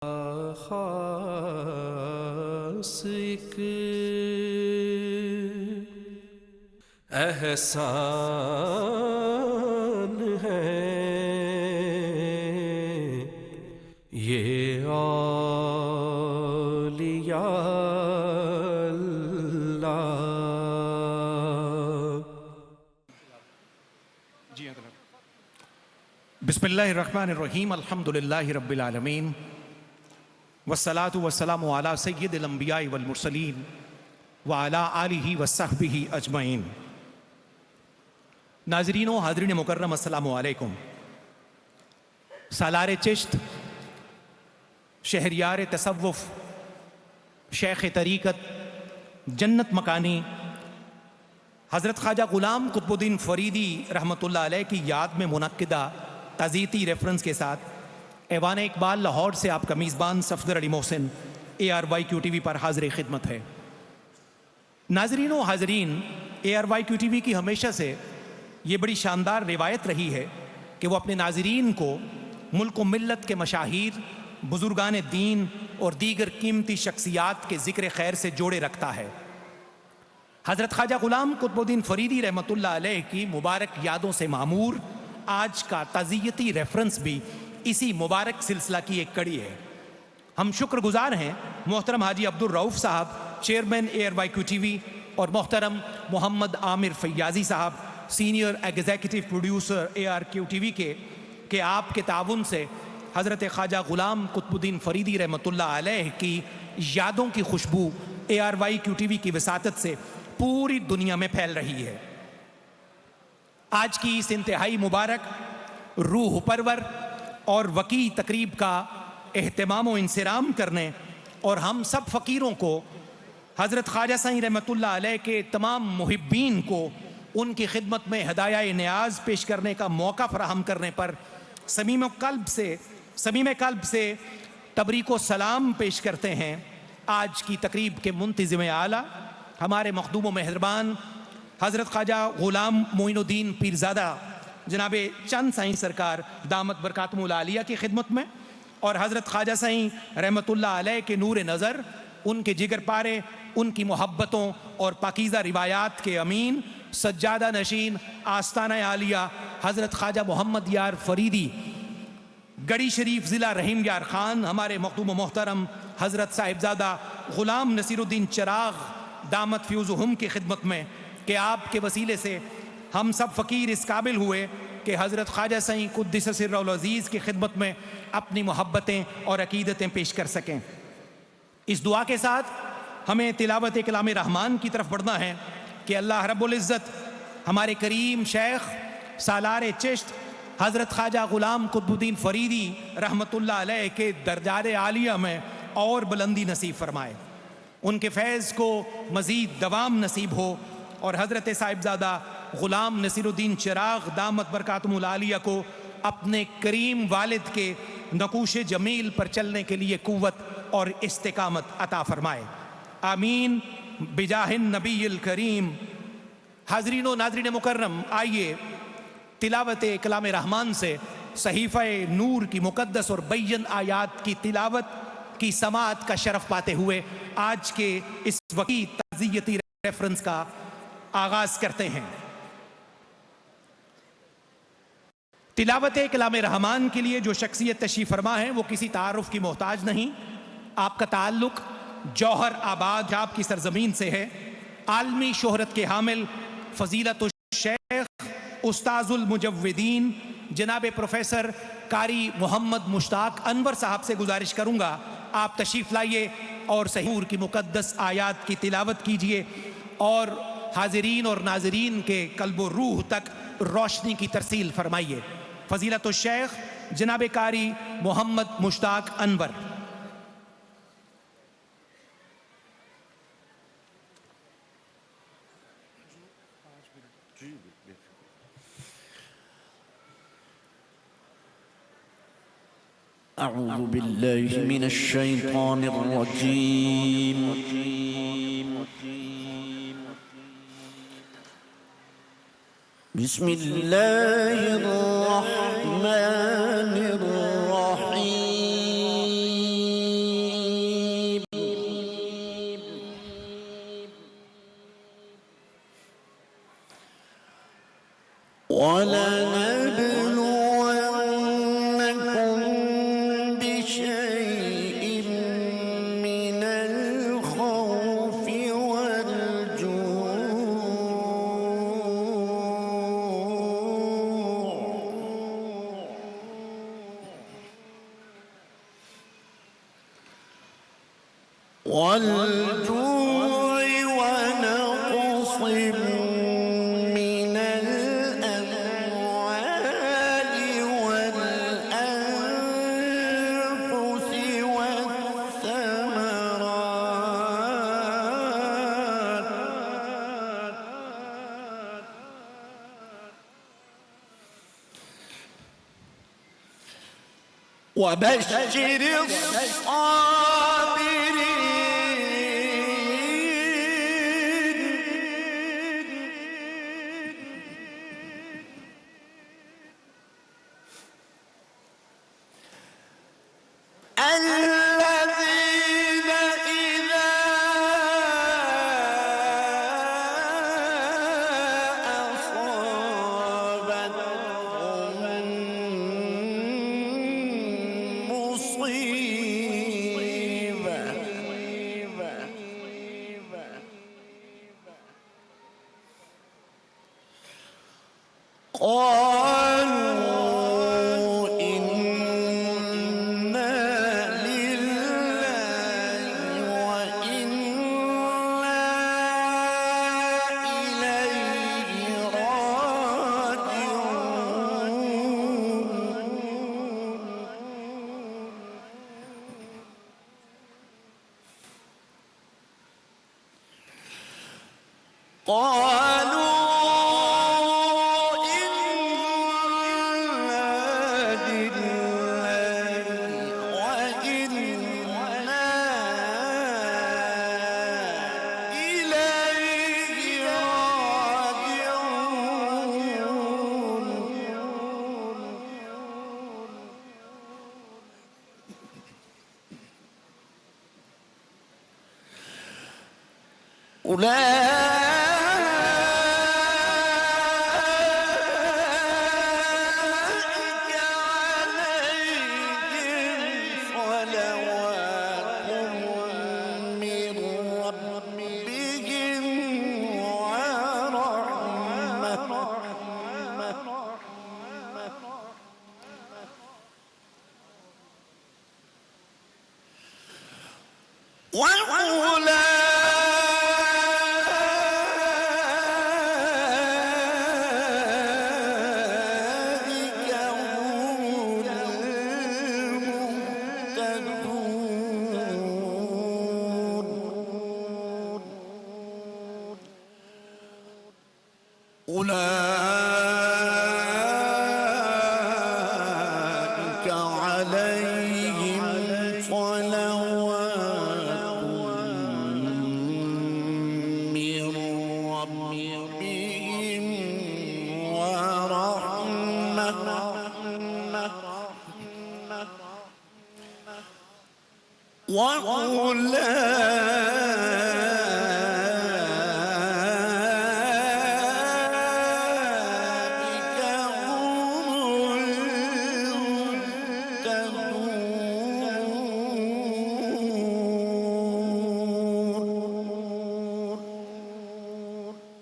خاص ایک احسان ہے یہ اولیاء اللہ۔ بسم اللہ الرحمن الرحیم، الحمدللہ رب العالمین، والصلاة والسلام علی سید الانبیاء والمرسلین وعلی آلہ وصحبہ اجمعین۔ ناظرین و حاضرین مکرم، السلام علیکم۔ سالار چشت، شہریار تصوف، شیخ طریقت، جنت مکانی حضرت خواجہ غلام قطب الدین فریدی رحمۃ اللہ علیہ کی یاد میں منعقدہ تعزیتی ریفرنس کے ساتھ ایوان اقبال لاہور سے آپ کا میزبان صفدر علی محسن ARYQ-TV پر حاضر خدمت ہے۔ ناظرین و حاضرین، ARYQ-TV کی ہمیشہ سے یہ بڑی شاندار روایت رہی ہے کہ وہ اپنے ناظرین کو ملک و ملت کے مشاہیر، بزرگان دین اور دیگر قیمتی شخصیات کے ذکر خیر سے جوڑے رکھتا ہے۔ حضرت خواجہ غلام قطب الدین فریدی رحمۃ اللہ علیہ کی مبارک یادوں سے معمور آج کا تعزیتی ریفرنس بھی اسی مبارک سلسلہ کی ایک کڑی ہے۔ ہم شکر گزار ہیں محترم حاجی عبدالرؤف صاحب، چیئرمین ARYQ-TV، اور محترم محمد عامر فیاضی صاحب، سینئر ایگزیکٹو پروڈیوسر ARYQ-TV کے، کہ آپ کے تعاون سے حضرت خواجہ غلام قطب الدین فریدی رحمۃ اللہ علیہ کی یادوں کی خوشبو ARYQ-TV کی وساطت سے پوری دنیا میں پھیل رہی ہے۔ آج کی اس انتہائی مبارک، روح پرور اور وقی تقریب کا اہتمام و انصرام کرنے اور ہم سب فقیروں کو، حضرت خواجہ سائیں رحمۃ اللہ علیہ کے تمام محبین کو ان کی خدمت میں ہدایہ نیاز پیش کرنے کا موقع فراہم کرنے پر صمیم قلب سے تبریک و سلام پیش کرتے ہیں۔ آج کی تقریب کے منتظم اعلیٰ ہمارے مخدوم و مہربان حضرت خواجہ غلام معین الدین پیرزادہ جناب چند سائیں سرکار دامت برکاتہم العالیہ کی خدمت میں، اور حضرت خواجہ سائیں رحمۃ اللہ علیہ کے نور نظر، ان کے جگر پارے، ان کی محبتوں اور پاکیزہ روایات کے امین، سجادہ نشین، آستانہ عالیہ حضرت خواجہ محمد یار فریدی، گڑی شریف ضلع رحیم یار خان، ہمارے مخدوم و محترم حضرت صاحبزادہ غلام نصیر الدین چراغ دامت فیوزہم کی خدمت میں، کہ آپ کے وسیلے سے ہم سب فقیر اس قابل ہوئے کہ حضرت خواجہ سائیں قدس سرہ العزیز کی خدمت میں اپنی محبتیں اور عقیدتیں پیش کر سکیں۔ اس دعا کے ساتھ ہمیں تلاوت کلام رحمان کی طرف بڑھنا ہے کہ اللہ رب العزت ہمارے کریم شیخ سالار چشت حضرت خواجہ غلام قطب الدین فریدی رحمۃ اللہ علیہ کے درجات عالیہ میں اور بلندی نصیب فرمائے، ان کے فیض کو مزید دوام نصیب ہو، اور حضرت صاحبزادہ غلام نصیر الدین چراغ دامت برکاتہم العالیہ کو اپنے کریم والد کے نقوش جمیل پر چلنے کے لیے قوت اور استقامت عطا فرمائے، آمین بجاہ النبی الکریم۔ حاضرین و ناظرین مکرم، آئیے تلاوت کلام رحمان سے صحیفہ نور کی مقدس اور بین آیات کی تلاوت کی سماعت کا شرف پاتے ہوئے آج کے اس وقتی تعزیتی ریفرنس کا آغاز کرتے ہیں۔ تلاوت کلام رحمان کے لیے جو شخصیت تشریف فرما ہے وہ کسی تعارف کی محتاج نہیں، آپ کا تعلق جوہر آباد آپ کی سرزمین سے ہے۔ عالمی شہرت کے حامل فضیلت الشیخ استاذ المجودین جناب پروفیسر قاری محمد مشتاق انور صاحب سے گزارش کروں گا آپ تشریف لائیے اور صحیح کی مقدس آیات کی تلاوت کیجئے اور حاضرین اور ناظرین کے قلب و روح تک روشنی کی ترسیل فرمائیے۔ فضیلت الشیخ جناب قاری محمد مشتاق انور۔ اعوذ باللہ من الشیطان الرجیم، بسم اللہ الرحمن الرحیم۔ ولنبلونكم بشيء من الخوف والجوع ونقص من الأموال والأنفس والثمرات وبشر الذين إذا أصابتهم مصيبة قالوا إنا لله وإنا إليه راجعون قالوا إنا لله وإنا إليه راجعون أولئك عليهم صلوات من ربهم ورحمة وأولئك هم المهتدون أولئك عليهم صلوات من ربهم ورحمة وأولئك هم المهتدون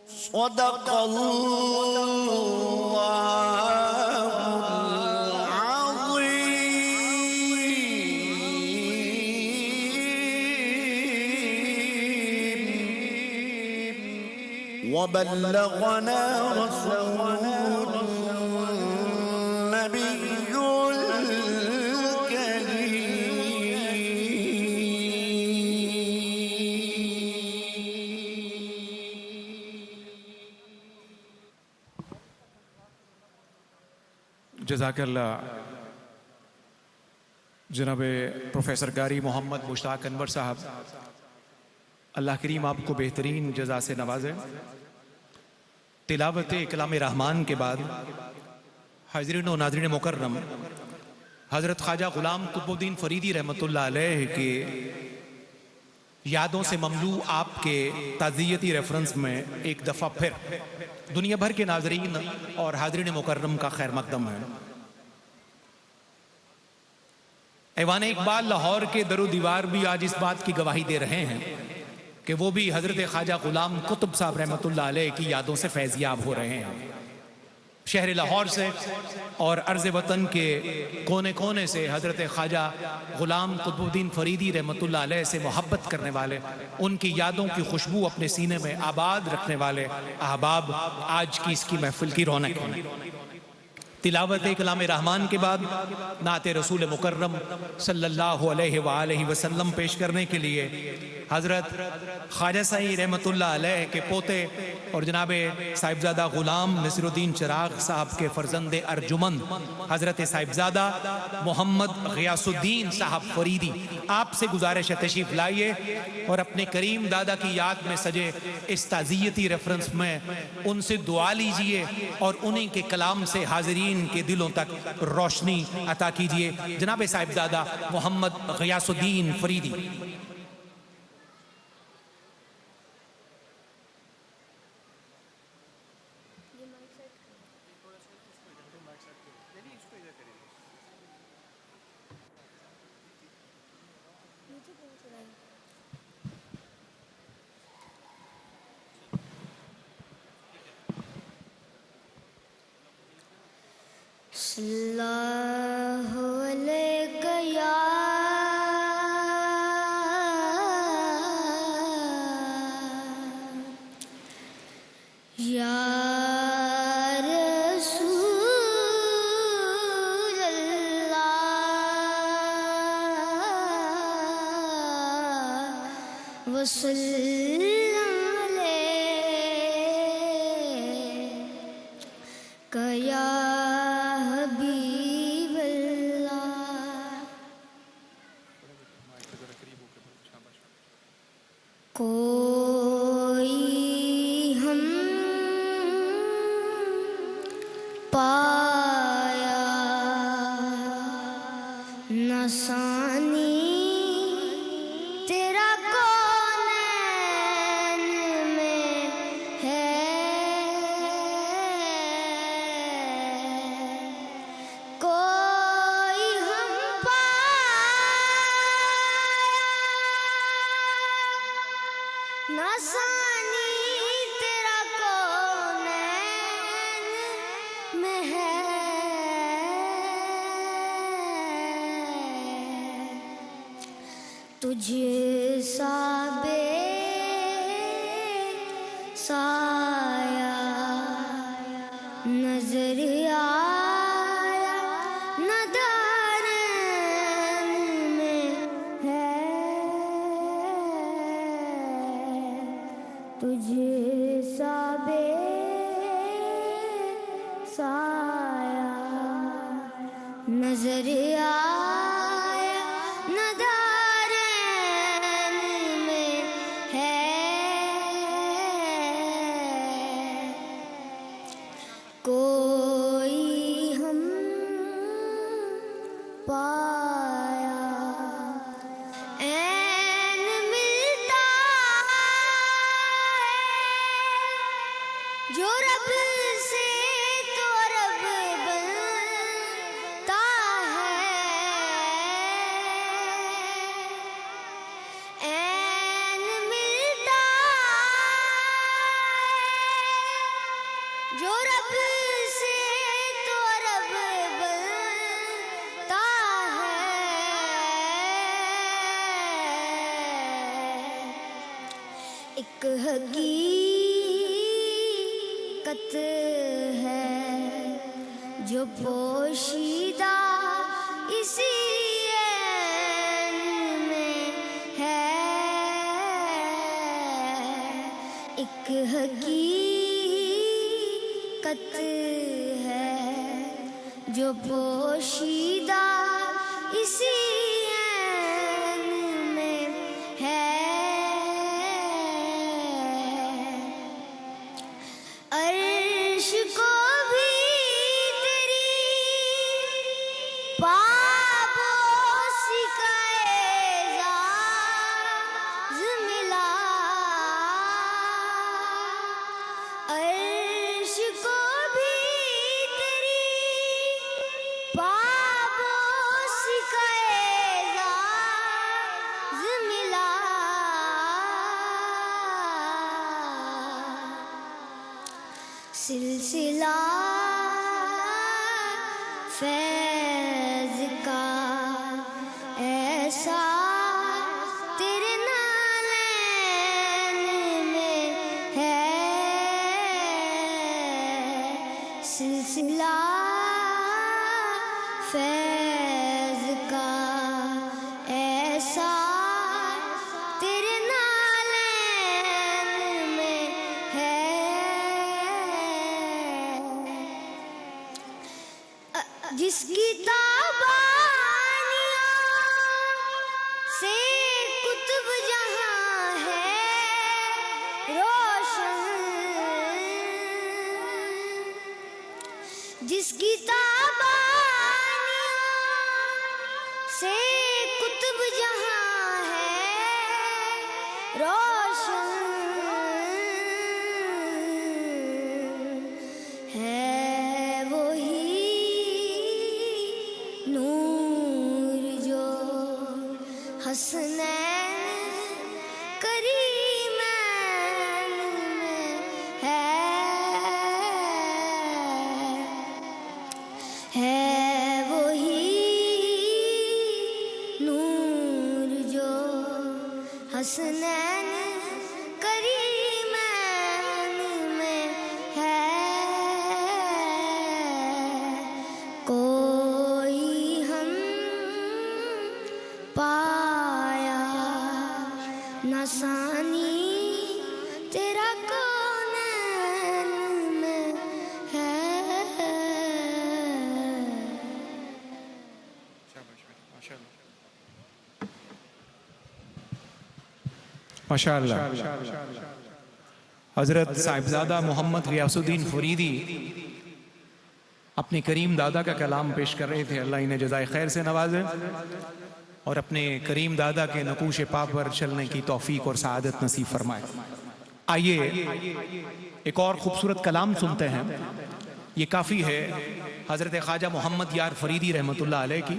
صدق الله العظيم وبلغنا رسوله النبي جزاک اللہ جناب پروفیسر قاری محمد مشتاق انور صاحب، اللہ کریم آپ کو بہترین جزا سے نوازے۔ تلاوت کلام رحمان کے بعد حاضرین و ناظرین مکرم، حضرت خواجہ غلام قطب الدین فریدی رحمۃ اللہ علیہ کے یادوں سے مملو آپ کے تعزیتی ریفرنس میں ایک دفعہ پھر دنیا بھر کے ناظرین اور حاضرین مکرم کا خیر مقدم ہے۔ ایوان اقبال لاہور کے در و دیوار بھی آج اس بات کی گواہی دے رہے ہیں کہ وہ بھی حضرت خواجہ غلام قطب صاحب رحمۃ اللہ علیہ کی یادوں سے فیضیاب ہو رہے ہیں۔ شہر لاہور سے اور عرض وطن کے کونے کونے سے حضرت خواجہ غلام قطب الدین فریدی رحمۃ اللہ علیہ سے محبت کرنے والے، ان کی یادوں کی خوشبو اپنے سینے میں آباد رکھنے والے احباب آج کی اس کی محفل کی رونق ہیں۔ تلاوت کلام رحمان کے بعد نعت رسول مکرم صلی اللہ علیہ وآلہ وسلم پیش کرنے کے لیے حضرت خواجہ سائی رحمۃ اللہ علیہ کے پوتے اور جناب صاحبزادہ غلام نصیر الدین چراغ صاحب کے فرزند ارجمند حضرت صاحبزادہ محمد غیاث الدین صاحب فریدی، آپ سے گزارش ہے تشریف لائیے اور اپنے کریم دادا کی یاد میں سجے اس تعزیتی ریفرنس میں ان سے دعا لیجئے اور انہی کے کلام سے حاضرین کے دلوں تک روشنی عطا کیجئے۔ جناب صاحبزادہ محمد غیاث الدین فریدی۔ صلّاللہ علیکہ یا رسول اللہ وسلم علیکہ یا کوئی ہم پایا نہ ثانی تیرا کونین میں ہے، کوئی ہم نہ ثانی تیرا کونین میں ہے، تجھ سا بے سایہ نظر آیا نہ دارین میں ہے، تجھ سا بے سایہ نظر آیا نہ دارین میں ہے، کوئی ہم پایا عین ملتا ہے جو رب سے تو رب بنتا ہے، عین ملتا ہے جو رب سے تو رب بنتا ہے، ایک حقیقت ہے جو پوشیدہ اسی عین میں ہے، ایک حقیقت ہے جو پوشیدہ اسی عین میں ہے، عرش کو بھی تیری پابوسی کا اعزاز سلسلہ فیض کا ایسا تیرے نالین میں ہے، سلسلہ فیض کا ایسا تیرے نالین میں ہے، جس کی تابانیوں سے کتب جہاں ہے روشن، جس کی تابانیوں سے کتب جہاں ہے روشن، ہے وہی نور جو حسنین کریمین میں ہے وہی نور جو حسنین کریمین میں ہے، کوئی ہم پایا نہ ثانی تیرا کونین میں ہے۔ ماشاءاللہ حضرت صاحبزادہ محمد غیاث الدین فریدی اپنے کریم دادا کا کلام پیش کر رہے تھے، اللہ انہیں جزائے خیر سے نوازے اور اپنے کریم دادا کے نقوش پا پر چلنے کی توفیق اور سعادت نصیب فرمائے۔ آئیے ایک اور خوبصورت کلام سنتے ہیں، یہ کافی ہے حضرت خواجہ محمد یار فریدی رحمۃ اللہ علیہ کی،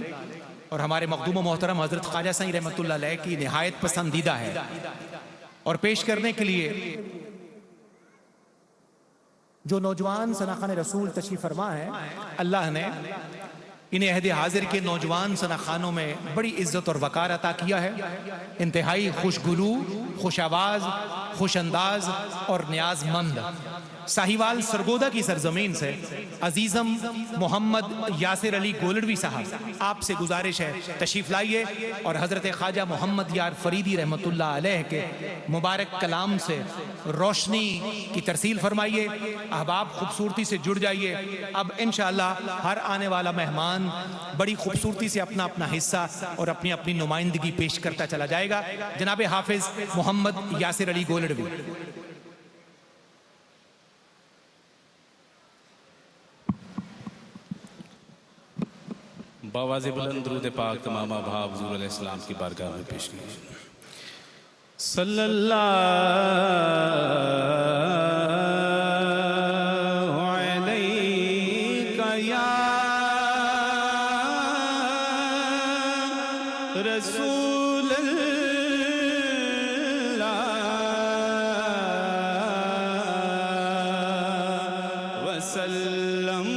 اور ہمارے مخدوم و محترم حضرت خواجہ سائیں رحمۃ اللہ علیہ کی نہایت پسندیدہ ہے، اور پیش کرنے کے لیے جو نوجوان سناخان رسول تشریف فرما ہے، اللہ نے انہیں عہد حاضر کے نوجوان سناخانوں میں بڑی عزت اور وقار عطا کیا ہے، انتہائی خوشگلو، خوش آواز، خوش انداز اور نیاز مند ساہیوال سرگودا کی سرزمین سے عزیزم محمد یاسر علی گولڑوی صاحب، آپ سے گزارش ہے تشریف لائیے اور حضرت خواجہ محمد یار فریدی رحمۃ اللہ علیہ کے مبارک کلام سے روشنی کی ترسیل فرمائیے، احباب خوبصورتی سے جڑ جائیے۔ اب انشاءاللہ ہر آنے والا مہمان بڑی خوبصورتی سے اپنا اپنا حصہ اور اپنی اپنی نمائندگی پیش کرتا چلا جائے گا۔ جناب حافظ محمد یاسر علی گولڑوی۔ باواز بلند درود پاک تمام احباب حضور علیہ السلام کی بارگاہ میں پیش کیجیے۔ صلی اللہ علیہ یا رسول اللہ وسلم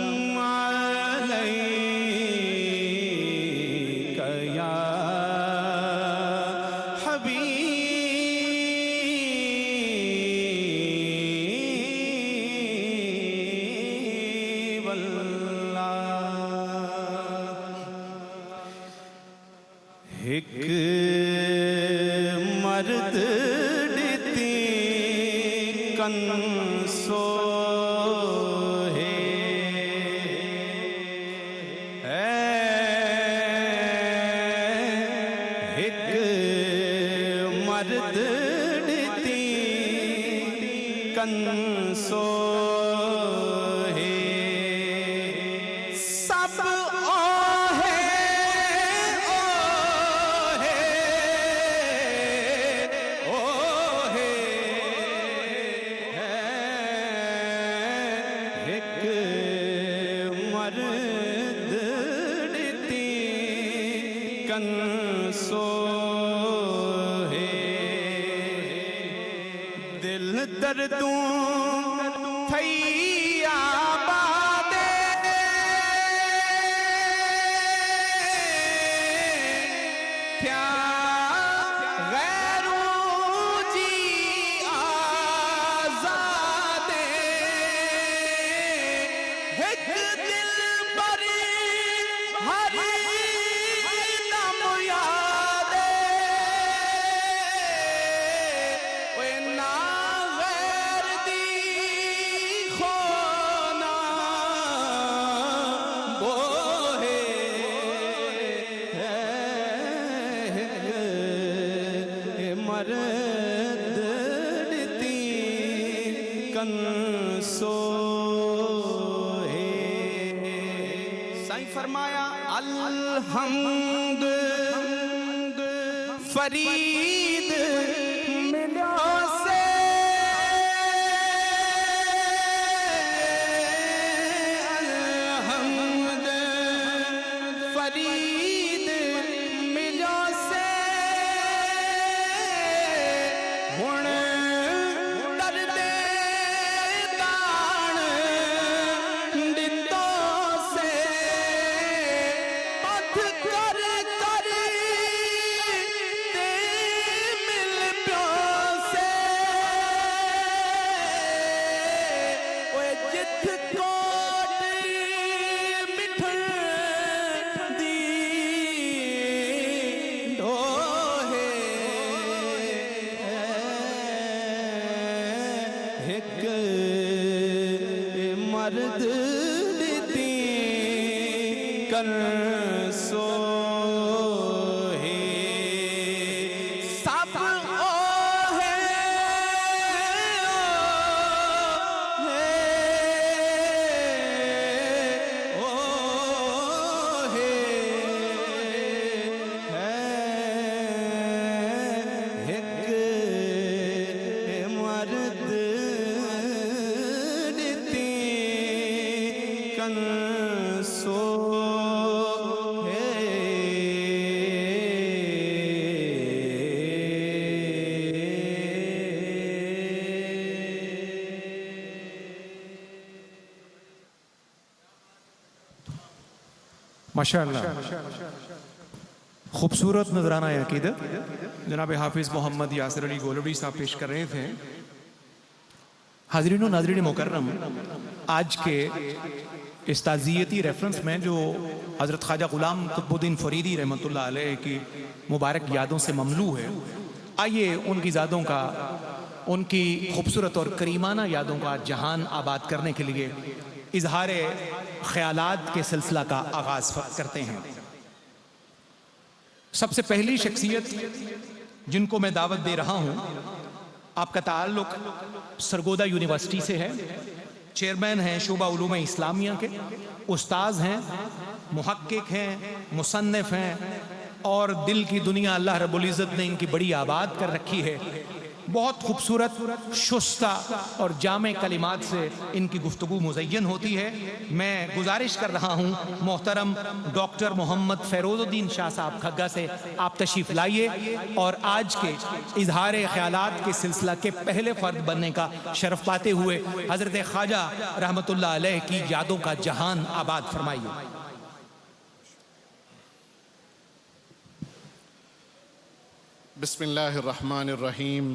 ایک مرد ڈتی کنسو ہے ایک مرد ڈتی کنسو ہے سب کنسو ہے دل دردوں تھیا مردتی کن سو ہے سائیں فرمایا الحمد فرید ملیا سے الحمد فرید ملیا سے ہن درد دان دتوں سے پتھ کر کر تے مل پیو سے اوے جتھ کوٹ مٹھن دی ڈوہے ایک مرد دیتی کر سو ہے سب او ہے ایک مرد دیتی کن سو ماشاءاللہ خوبصورت نذرانہ عقیدت جناب حافظ محمد یاسر علی گولڑی صاحب پیش کر رہے تھے. حاضرین و ناظرین مکرم، آج کے اس تعزیتی ریفرنس میں جو حضرت خواجہ غلام قطب الدین فریدی رحمۃ اللہ علیہ کی مبارک یادوں سے مملو ہے، آئیے ان کی یادوں کا، ان کی خوبصورت اور کریمانہ یادوں کا جہان آباد کرنے کے لیے اظہار خیالات کے سلسلہ کا آغاز کرتے ہیں. سب سے پہلی شخصیت جن کو میں دعوت دے رہا ہوں، آپ کا تعلق سرگودا یونیورسٹی سے ہے، چیئرمین ہیں شعبہ علوم اسلامیہ کے، استاذ ہیں، محقق ہیں، مصنف ہیں، اور دل کی دنیا اللہ رب العزت نے ان کی بڑی آباد کر رکھی ہے. بہت خوبصورت، شستہ اور جامع کلمات سے ان کی گفتگو مزین ہوتی ہے. میں گزارش کر رہا ہوں محترم ڈاکٹر محمد فیروز الدین شاہ صاحب کھگا سے آپ تشریف لائیے اور آج کے اظہار خیالات کے سلسلہ کے پہلے فرد بننے کا شرف پاتے ہوئے حضرت خواجہ رحمت اللہ علیہ کی یادوں کا جہان آباد فرمائیے. بسم الله الرحمن الرحيم.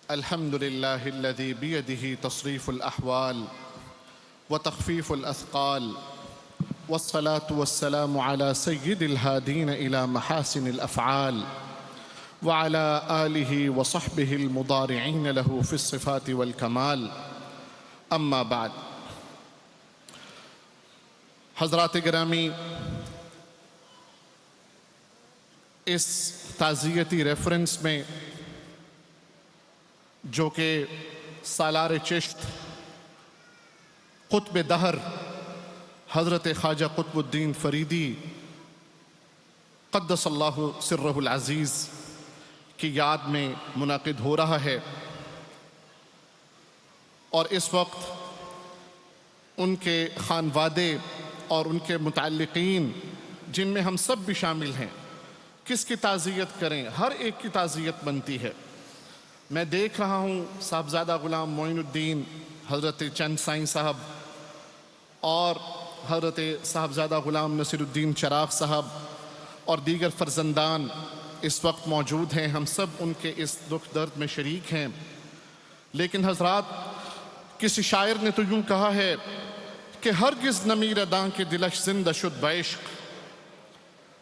الحمد لله الذي بيده تصريف الأحوال وتخفيف الأثقال، والصلاة والسلام على سيد الهادين إلى محاسن الأفعال وعلى آله وصحبه المضارعين له في الصفات والكمال. أما بعد، حضرات گرامی، اس تعزیتی ریفرنس میں جو کہ سالار چشت قطب دہر حضرت خواجہ قطب الدین فریدی قدس اللہ سرہ العزیز کی یاد میں منعقد ہو رہا ہے، اور اس وقت ان کے خانوادے اور ان کے متعلقین جن میں ہم سب بھی شامل ہیں، کس کی تعزیت کریں؟ ہر ایک کی تعزیت بنتی ہے. میں دیکھ رہا ہوں صاحبزادہ غلام معین الدین حضرت چند سائیں صاحب اور حضرت صاحبزادہ غلام نصیر الدین چراغ صاحب اور دیگر فرزندان اس وقت موجود ہیں. ہم سب ان کے اس دکھ درد میں شریک ہیں. لیکن حضرات، کسی شاعر نے تو یوں کہا ہے کہ ہرگز نمیر داں کے دلش زندہ شد بعشق،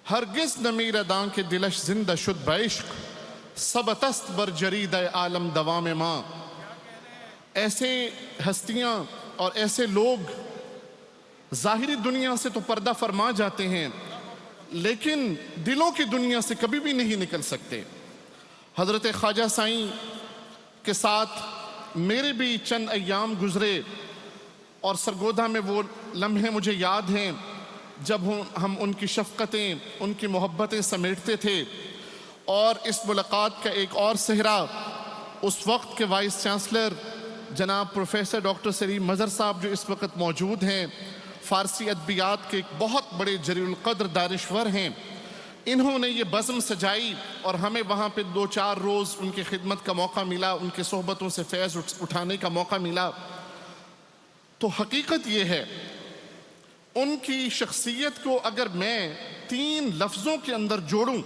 ہرگز نمیر داں کے دلش زندہ شد بعشق، سبتست بر جرید عالم دوام ماں. ایسے ہستیاں اور ایسے لوگ ظاہری دنیا سے تو پردہ فرما جاتے ہیں، لیکن دلوں کی دنیا سے کبھی بھی نہیں نکل سکتے۔ حضرت خواجہ سائیں کے ساتھ میرے بھی چند ایام گزرے اور سرگودھا میں وہ لمحے مجھے یاد ہیں جب ہم ان کی شفقتیں، ان کی محبتیں سمیٹتے تھے۔ اور اس ملاقات کا ایک اور صحرا اس وقت کے وائس چانسلر جناب پروفیسر ڈاکٹر سلیم مظہر صاحب جو اس وقت موجود ہیں، فارسی ادبیات کے ایک بہت بڑے جلیل القدر دانشور ہیں، انہوں نے یہ بزم سجائی اور ہمیں وہاں پہ 2-4 روز ان کی خدمت کا موقع ملا، ان کی صحبتوں سے فیض اٹھانے کا موقع ملا۔ تو حقیقت یہ ہے ان کی شخصیت کو اگر میں 3 لفظوں کے اندر جوڑوں،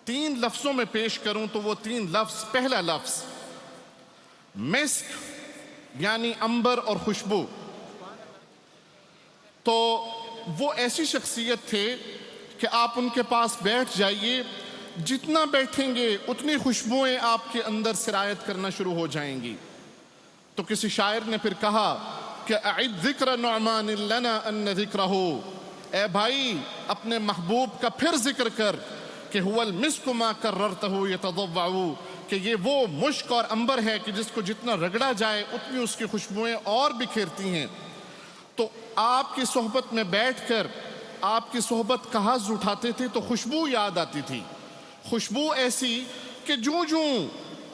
3 لفظوں میں پیش کروں تو وہ 3 لفظ، پہلا لفظ مسک یعنی عنبر اور خوشبو۔ تو وہ ایسی شخصیت تھے کہ آپ ان کے پاس بیٹھ جائیے، جتنا بیٹھیں گے اتنی خوشبوئیں آپ کے اندر سرایت کرنا شروع ہو جائیں گی۔ تو کسی شاعر نے پھر کہا کہ اعد ذکر نعمان لنا ان ذکرہ، اے بھائی اپنے محبوب کا پھر ذکر کر کہ هو المسک ما کررتہ یتضوع، کہ یہ وہ مشک اور عنبر ہے کہ جس کو جتنا رگڑا جائے اتنی اس کی خوشبوئیں اور بکھیرتی ہیں۔ تو آپ کی صحبت میں بیٹھ کر آپ کی صحبت کا حظ اٹھاتے تھے تو خوشبو یاد آتی تھی، خوشبو ایسی کہ جوں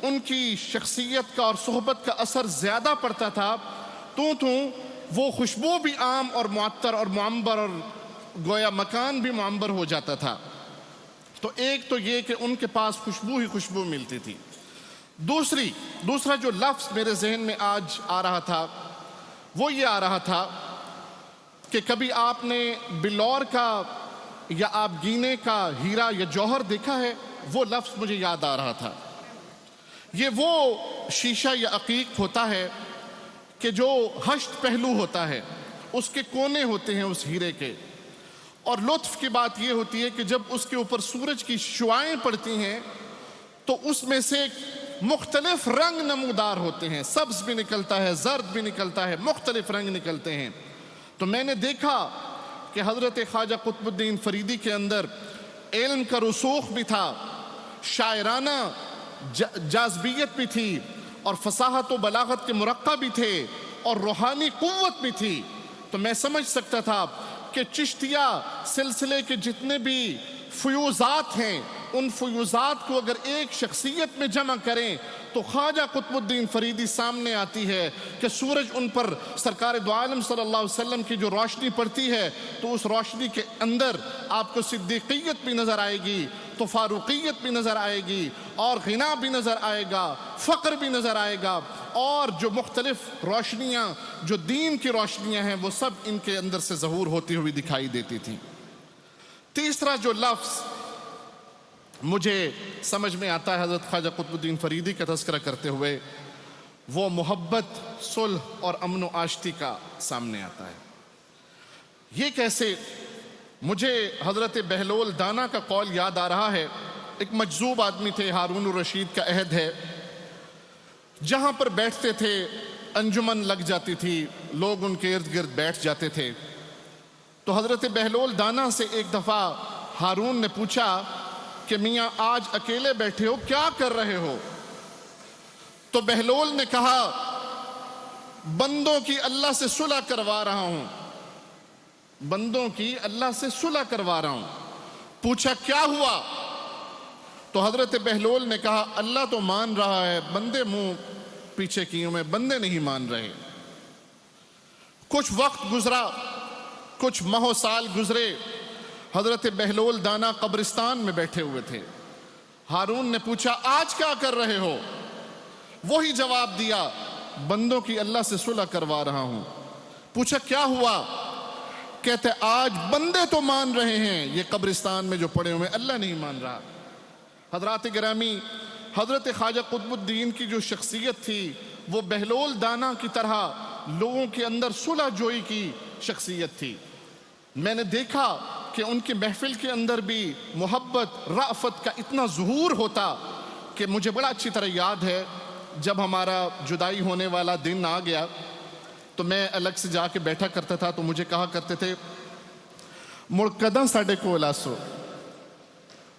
ان کی شخصیت کا اور صحبت کا اثر زیادہ پڑتا تھا تو وہ خوشبو بھی عام اور معطر اور معمبر اور گویا مکان بھی معمبر ہو جاتا تھا۔ تو ایک تو یہ کہ ان کے پاس خوشبو ہی خوشبو ملتی تھی۔ دوسرا جو لفظ میرے ذہن میں آج آ رہا تھا وہ یہ آ رہا تھا کہ کبھی آپ نے بلور کا یا آپ گینے کا ہیرا یا جوہر دیکھا ہے؟ وہ لفظ مجھے یاد آ رہا تھا۔ یہ وہ شیشہ یا عقیق ہوتا ہے کہ جو 8 پہلو ہوتا ہے، اس کے کونے ہوتے ہیں اس ہیرے کے، اور لطف کی بات یہ ہوتی ہے کہ جب اس کے اوپر سورج کی شعاعیں پڑتی ہیں تو اس میں سے مختلف رنگ نمودار ہوتے ہیں، سبز بھی نکلتا ہے، زرد بھی نکلتا ہے، مختلف رنگ نکلتے ہیں۔ تو میں نے دیکھا کہ حضرت خواجہ قطب الدین فریدی کے اندر علم کا رسوخ بھی تھا، شاعرانہ جاذبیت بھی تھی، اور فصاحت و بلاغت کے مرقع بھی تھے، اور روحانی قوت بھی تھی۔ تو میں سمجھ سکتا تھا کہ چشتیہ سلسلے کے جتنے بھی فیوزات ہیں ان فیوزات کو اگر ایک شخصیت میں جمع کریں تو خواجہ قطب الدین فریدی سامنے آتی ہے کہ سورج ان پر سرکار دو عالم صلی اللہ علیہ وسلم کی جو روشنی پڑتی ہے تو اس روشنی کے اندر آپ کو صدیقیت بھی نظر آئے گی، تو فاروقیت بھی نظر آئے گی، اور غنا بھی نظر آئے گا، فقر بھی نظر آئے گا، اور جو مختلف روشنیاں جو دین کی روشنیاں ہیں وہ سب ان کے اندر سے ظہور ہوتی ہوئی دکھائی دیتی تھیں۔ تیسرا جو لفظ مجھے سمجھ میں آتا ہے حضرت خواجہ قطب الدین فریدی کا تذکرہ کرتے ہوئے، وہ محبت، صلح اور امن و آشتی کا سامنے آتا ہے۔ یہ کیسے؟ مجھے حضرت بہلول دانا کا قول یاد آ رہا ہے۔ ایک مجذوب آدمی تھے، ہارون الرشید کا عہد ہے، جہاں پر بیٹھتے تھے انجمن لگ جاتی تھی، لوگ ان کے ارد گرد بیٹھ جاتے تھے۔ تو حضرت بہلول دانا سے ایک دفعہ ہارون نے پوچھا کہ میاں آج اکیلے بیٹھے ہو، کیا کر رہے ہو؟ تو بہلول نے کہا بندوں کی اللہ سے صلح کروا رہا ہوں، بندوں کی اللہ سے صلح کروا رہا ہوں۔ پوچھا کیا ہوا؟ تو حضرت بہلول نے کہا اللہ تو مان رہا ہے، بندے منہ پیچھے کیوں میں، بندے نہیں مان رہے۔ کچھ وقت گزرا، کچھ ماہ و سال گزرے، حضرت بہلول دانا قبرستان میں بیٹھے ہوئے تھے۔ ہارون نے پوچھا آج کیا کر رہے ہو؟ وہی جواب دیا بندوں کی اللہ سے صلح کروا رہا ہوں۔ پوچھا کیا ہوا؟ کہتے آج بندے تو مان رہے ہیں، یہ قبرستان میں جو پڑے ہوئے اللہ نہیں مان رہا۔ حضرات گرامی، حضرت خواجہ قطب الدین کی جو شخصیت تھی وہ بہلول دانا کی طرح لوگوں کے اندر صلح جوئی کی شخصیت تھی۔ میں نے دیکھا کہ ان کی محفل کے اندر بھی محبت، رأفت کا اتنا ظہور ہوتا کہ مجھے بڑا اچھی طرح یاد ہے جب ہمارا جدائی ہونے والا دن آ گیا تو میں الگ سے جا کے بیٹھا کرتا تھا، تو مجھے کہا کرتے تھے ਮੁੜ ਕਦਾਂ ਸਾਡੇ ਕੋਲ ਆਸੋ,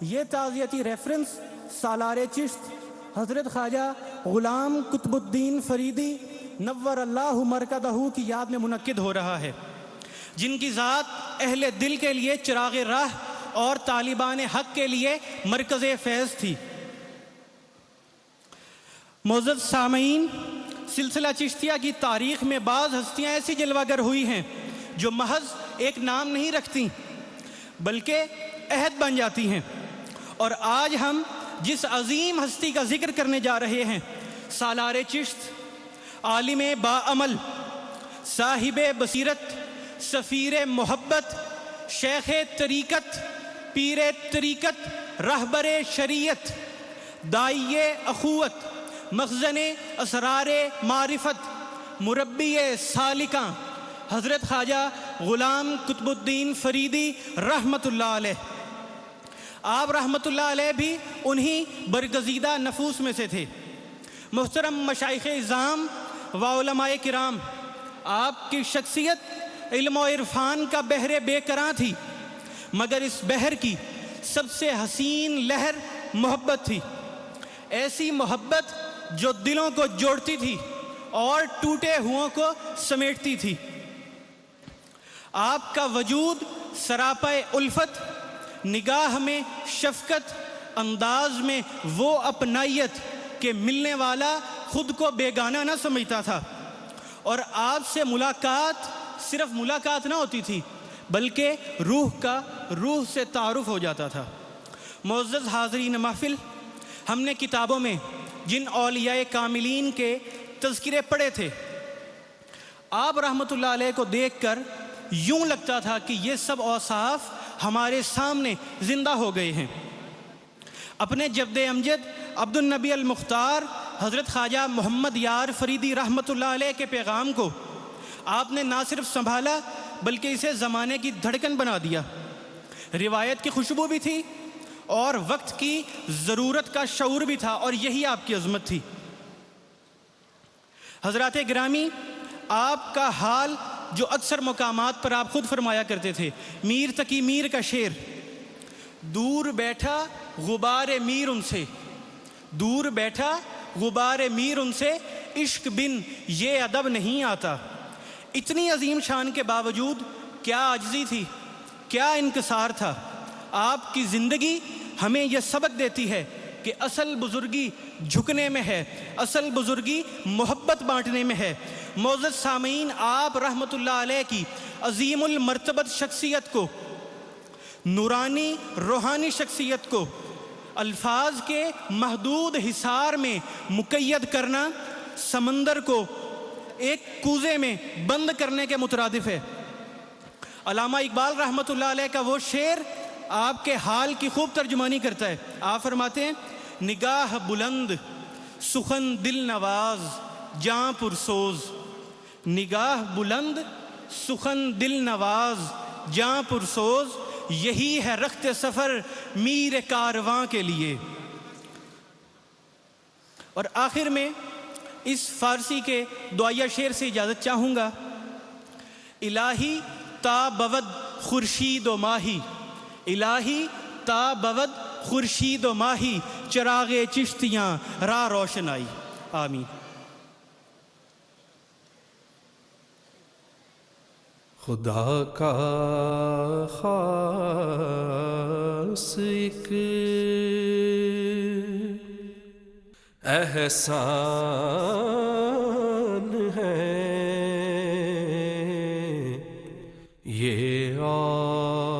یہ تعزیتی ریفرنس سالار چشت حضرت خواجہ غلام قطب الدین فریدی نور اللہ مرکزہ کی یاد میں منعقد ہو رہا ہے، جن کی ذات اہل دل کے لیے چراغ راہ اور طالبان حق کے لیے مرکز فیض تھی۔ معزز سامعین، سلسلہ چشتیہ کی تاریخ میں بعض ہستیاں ایسی جلوہ گر ہوئی ہیں جو محض ایک نام نہیں رکھتی بلکہ عہد بن جاتی ہیں، اور آج ہم جس عظیم ہستی کا ذکر کرنے جا رہے ہیں، سالار چشت، عالم باعمل، صاحب بصیرت، سفیر محبت، شیخ طریقت، پیر طریقت، رہبر شریعت، داعی اخوت، مخزن اسرار معرفت، مربی سالکاں، حضرت خواجہ غلام قطب الدین فریدی رحمت اللہ علیہ۔ آپ رحمت اللہ علیہ بھی انہی برگزیدہ نفوس میں سے تھے۔ محترم مشائخ اعظام و علماء کرام، آپ کی شخصیت علم و عرفان کا بحر بے کراں تھی، مگر اس بحر کی سب سے حسین لہر محبت تھی، ایسی محبت جو دلوں کو جوڑتی تھی اور ٹوٹے ہوں کو سمیٹتی تھی۔ آپ کا وجود سراپا الفت، نگاہ میں شفقت، انداز میں وہ اپنائیت کہ ملنے والا خود کو بیگانہ نہ سمجھتا تھا، اور آپ سے ملاقات صرف ملاقات نہ ہوتی تھی بلکہ روح سے تعارف ہو جاتا تھا۔ معزز حاضرین محفل، ہم نے کتابوں میں جن اولیاء کاملین کے تذکرے پڑھے تھے، آپ رحمت اللہ علیہ کو دیکھ کر یوں لگتا تھا کہ یہ سب اوصاف ہمارے سامنے زندہ ہو گئے ہیں۔ اپنے جد امجد عبد النبی المختار حضرت خواجہ محمد یار فریدی رحمت اللہ علیہ کے پیغام کو آپ نے نہ صرف سنبھالا بلکہ اسے زمانے کی دھڑکن بنا دیا۔ روایت کی خوشبو بھی تھی اور وقت کی ضرورت کا شعور بھی تھا، اور یہی آپ کی عظمت تھی۔ حضرات گرامی، آپ کا حال جو اکثر مقامات پر آپ خود فرمایا کرتے تھے، میر تقی میر کا شعر، دور بیٹھا غبار میر ان سے، دور بیٹھا غبار میر ان سے، عشق بن یہ ادب نہیں آتا۔ اتنی عظیم شان کے باوجود کیا عاجزی تھی، کیا انکسار تھا۔ آپ کی زندگی ہمیں یہ سبق دیتی ہے کہ اصل بزرگی جھکنے میں ہے، اصل بزرگی محبت بانٹنے میں ہے۔ معزز سامعین، آپ رحمت اللہ علیہ کی عظیم المرتبت شخصیت کو، نورانی روحانی شخصیت کو الفاظ کے محدود حصار میں مقید کرنا سمندر کو ایک کوزے میں بند کرنے کے مترادف ہے۔ علامہ اقبال رحمت اللہ علیہ کا وہ شعر آپ کے حال کی خوب ترجمانی کرتا ہے۔ آپ فرماتے ہیں، نگاہ بلند سخن دل نواز جاں پرسوز، نگاہ بلند سخن دل نواز جاں پرسوز، یہی ہے رخت سفر میر کارواں کے لیے۔ اور آخر میں اس فارسی کے دعائیہ شعر سے اجازت چاہوں گا۔ الہی تا بود خورشید و ماہی، الہی تا بود خورشید و ماہی، چراغ چشتیاں راہ روشن آئی۔ آمین۔ خدا کا خاص ایک احسان ہے، یہ